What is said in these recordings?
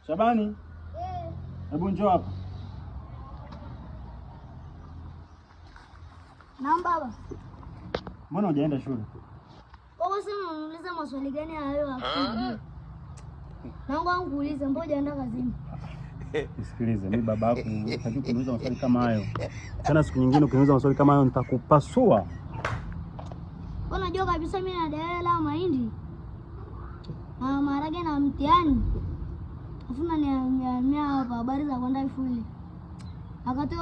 Shabani. Hebu njoo hapa. Naam baba. Mbona hujaenda shule? Baba, sema unauliza maswali gani hayo hapo? Naomba nguulize, mbona hujaenda kazini? Nisikilize, mimi baba yako hutaki kuniuliza maswali kama hayo. Tena siku nyingine ukiniuliza maswali kama hayo nitakupasua. Unajua kabisa mimi na dela mahindi na maharage na mtihani. Afuna ni hapa habari za kwenda shule. Wakati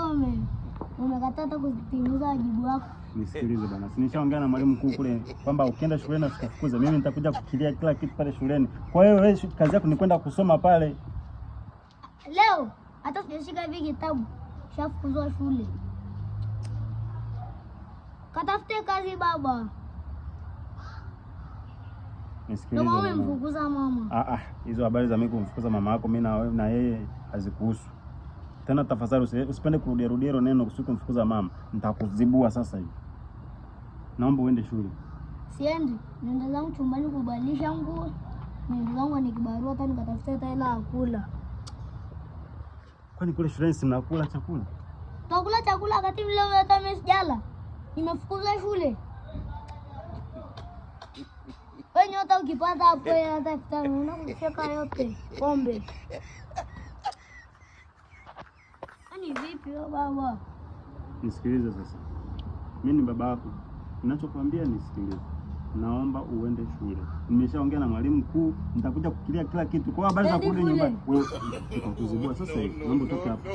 umekataa hata kutimiza wajibu wako. Nisikilize bwana. Si nishaongea na mwalimu mkuu kule kwamba ukienda shuleni usikufukuze. Mimi nitakuja kukilia kila kitu pale shuleni. Kwa hiyo wewe kazi yako ni kwenda kusoma pale. Leo hata sijashika hivi kitabu. Shafukuzwa shule. Katafute kazi baba. Nisikilize. Ndio mama mfukuza mama. Hizo habari za mimi kumfukuza mama yako mimi na wewe na yeye hazikuhusu. Tena tafadhali usipende kurudia hilo neno kusiku mfukuza mama. Nitakuzibua sasa hivi. Naomba uende shule. Siendi. Nenda zangu chumbani kubadilisha nguo. Nenda zangu ni kibarua hata nikatafuta hela ya kula. Kwani kule shuleni si mnakula chakula? Tutakula chakula wakati leo hata mimi sijala. Nimefukuzwa shule. Wewe nyota ukipata hapo hata futana unakucheka yote pombe. Ani vipi baba? Nisikilize sasa. Mimi ni baba yako. Ninachokuambia nisikilize. Naomba uende shule. Nimeshaongea na mwalimu mkuu, nitakuja kukilia kila kitu. Kwa habari za kurudi nyumbani. Wewe utakuzibua sasa hivi. Naomba utoke hapa.